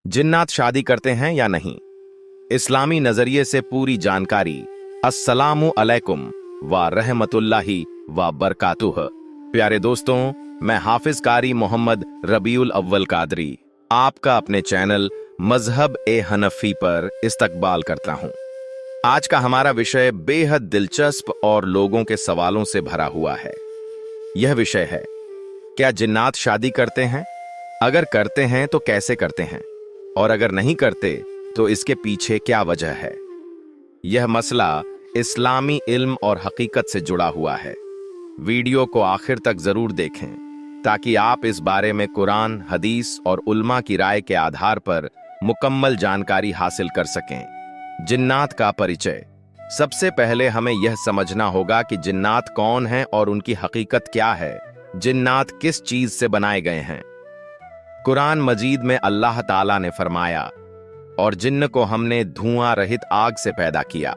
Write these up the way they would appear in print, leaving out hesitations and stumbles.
जिन्नात शादी करते हैं या नहीं, इस्लामी नजरिए से पूरी जानकारी। अस्सलामु अलैकुम व रहमतुल्लाहि व बरकातुह। प्यारे दोस्तों, मैं हाफिज कारी मोहम्मद रबीउल अव्वल कादरी आपका अपने चैनल मजहब ए हनफी पर इस्तकबाल करता हूं। आज का हमारा विषय बेहद दिलचस्प और लोगों के सवालों से भरा हुआ है। यह विषय है, क्या जिन्नात शादी करते हैं? अगर करते हैं तो कैसे करते हैं, और अगर नहीं करते तो इसके पीछे क्या वजह है। यह मसला इस्लामी इल्म और हकीकत से जुड़ा हुआ है। वीडियो को आखिर तक जरूर देखें ताकि आप इस बारे में कुरान, हदीस और उल्मा की राय के आधार पर मुकम्मल जानकारी हासिल कर सकें। जिन्नात का परिचय। सबसे पहले हमें यह समझना होगा कि जिन्नात कौन हैं और उनकी हकीकत क्या है। जिन्नात किस चीज से बनाए गए हैं? कुरान मजीद में अल्लाह ताला ने फरमाया, और जिन्न को हमने धुआं रहित आग से पैदा किया।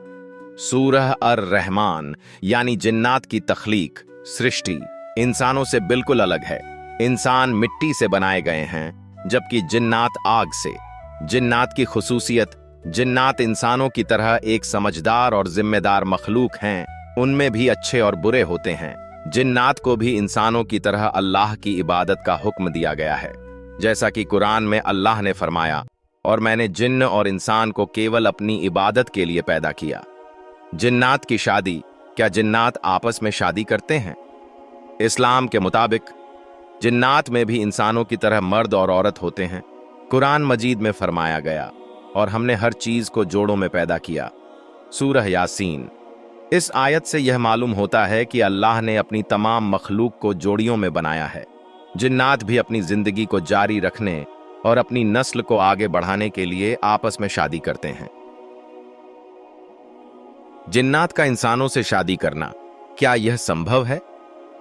सूरह अर-रहमान यानी जिन्नात की तख्लीक, सृष्टि इंसानों से बिल्कुल अलग है। इंसान मिट्टी से बनाए गए हैं जबकि जिन्नात आग से। जिन्नात की खुसूसियत, जिन्नात इंसानों की तरह एक समझदार और जिम्मेदार मखलूक हैं। उनमें भी अच्छे और बुरे होते हैं। जिन्नात को भी इंसानों की तरह अल्लाह की इबादत का हुक्म दिया गया है, जैसा कि कुरान में अल्लाह ने फरमाया, और मैंने जिन्न और इंसान को केवल अपनी इबादत के लिए पैदा किया। जिन्नात की शादी। क्या जिन्नात आपस में शादी करते हैं? इस्लाम के मुताबिक जिन्नात में भी इंसानों की तरह मर्द और औरत होते हैं। कुरान मजीद में फरमाया गया, और हमने हर चीज को जोड़ों में पैदा किया। सूरह यासीन। इस आयत से यह मालूम होता है कि अल्लाह ने अपनी तमाम मखलूक को जोड़ियों में बनाया है। जिन्नात भी अपनी जिंदगी को जारी रखने और अपनी नस्ल को आगे बढ़ाने के लिए आपस में शादी करते हैं। जिन्नात का इंसानों से शादी करना, क्या यह संभव है?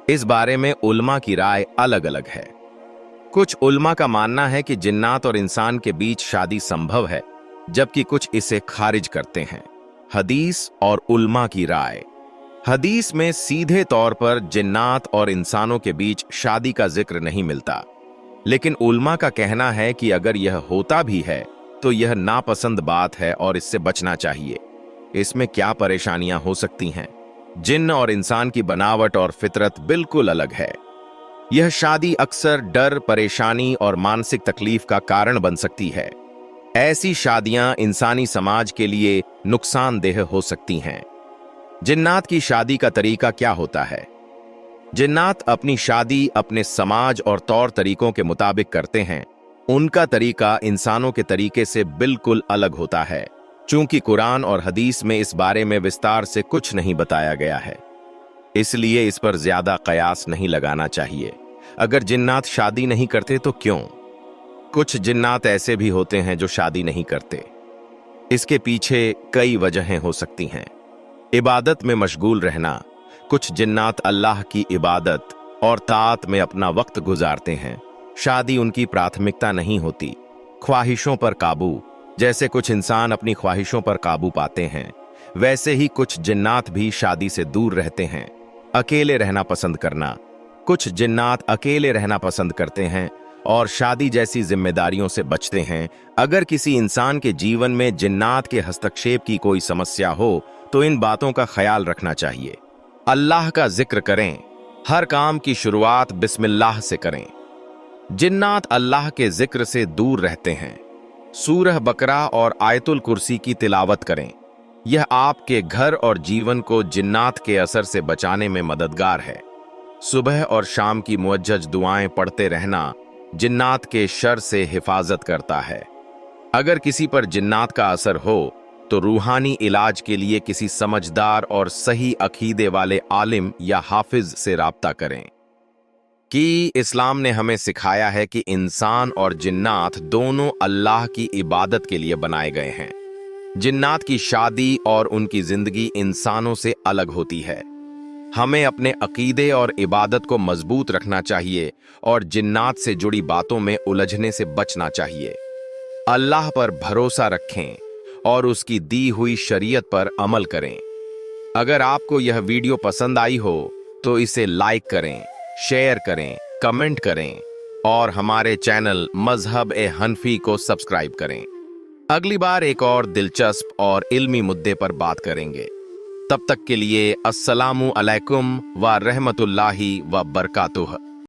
इस बारे में उल्मा की राय अलग अलग है। कुछ उल्मा का मानना है कि जिन्नात और इंसान के बीच शादी संभव है, जबकि कुछ इसे खारिज करते हैं। हदीस और उल्मा की राय। हदीस में सीधे तौर पर जिन्नात और इंसानों के बीच शादी का जिक्र नहीं मिलता, लेकिन उल्मा का कहना है कि अगर यह होता भी है तो यह नापसंद बात है और इससे बचना चाहिए। इसमें क्या परेशानियां हो सकती हैं? जिन्न और इंसान की बनावट और फितरत बिल्कुल अलग है। यह शादी अक्सर डर, परेशानी और मानसिक तकलीफ का कारण बन सकती है। ऐसी शादियां इंसानी समाज के लिए नुकसानदेह हो सकती हैं। जिन्नात की शादी का तरीका क्या होता है? जिन्नात अपनी शादी अपने समाज और तौर तरीकों के मुताबिक करते हैं। उनका तरीका इंसानों के तरीके से बिल्कुल अलग होता है। चूंकि कुरान और हदीस में इस बारे में विस्तार से कुछ नहीं बताया गया है, इसलिए इस पर ज्यादा कयास नहीं लगाना चाहिए। अगर जिन्नात शादी नहीं करते तो क्यों? कुछ जिन्नात ऐसे भी होते हैं जो शादी नहीं करते। इसके पीछे कई वजहें हो सकती हैं। इबादत में मशगूल रहना। कुछ जिन्नात अल्लाह की इबादत और ताअत में अपना वक्त गुजारते हैं। शादी उनकी प्राथमिकता नहीं होती। ख्वाहिशों पर काबू। जैसे कुछ इंसान अपनी ख्वाहिशों पर काबू पाते हैं, वैसे ही कुछ जिन्नात भी शादी से दूर रहते हैं। अकेले रहना पसंद करना। कुछ जिन्नात अकेले रहना पसंद करते हैं और शादी जैसी जिम्मेदारियों से बचते हैं। अगर किसी इंसान के जीवन में जिन्नात के हस्तक्षेप की कोई समस्या हो तो इन बातों का ख्याल रखना चाहिए। अल्लाह का जिक्र करें। हर काम की शुरुआत बिस्मिल्लाह से करें। जिन्नात अल्लाह के जिक्र से दूर रहते हैं। सूरह बकरा और आयतुल कुर्सी की तिलावत करें। यह आपके घर और जीवन को जिन्नात के असर से बचाने में मददगार है। सुबह और शाम की मुअज्जज दुआएं पढ़ते रहना जिन्नात के शर से हिफाजत करता है। अगर किसी पर जिन्नात का असर हो तो रूहानी इलाज के लिए किसी समझदार और सही अकीदे वाले आलिम या हाफिज से राब्ता करें। कि इस्लाम ने हमें सिखाया है कि इंसान और जिन्नात दोनों अल्लाह की इबादत के लिए बनाए गए हैं। जिन्नात की शादी और उनकी जिंदगी इंसानों से अलग होती है। हमें अपने अकीदे और इबादत को मजबूत रखना चाहिए और जिन्नात से जुड़ी बातों में उलझने से बचना चाहिए। अल्लाह पर भरोसा रखें और उसकी दी हुई शरीयत पर अमल करें। अगर आपको यह वीडियो पसंद आई हो तो इसे लाइक करें, शेयर करें, कमेंट करें और हमारे चैनल मजहब ए हनफी को सब्सक्राइब करें। अगली बार एक और दिलचस्प और इल्मी मुद्दे पर बात करेंगे। तब तक के लिए अस्सलामु अलैकुम व रहमतुल्लाहि व बरकातुह।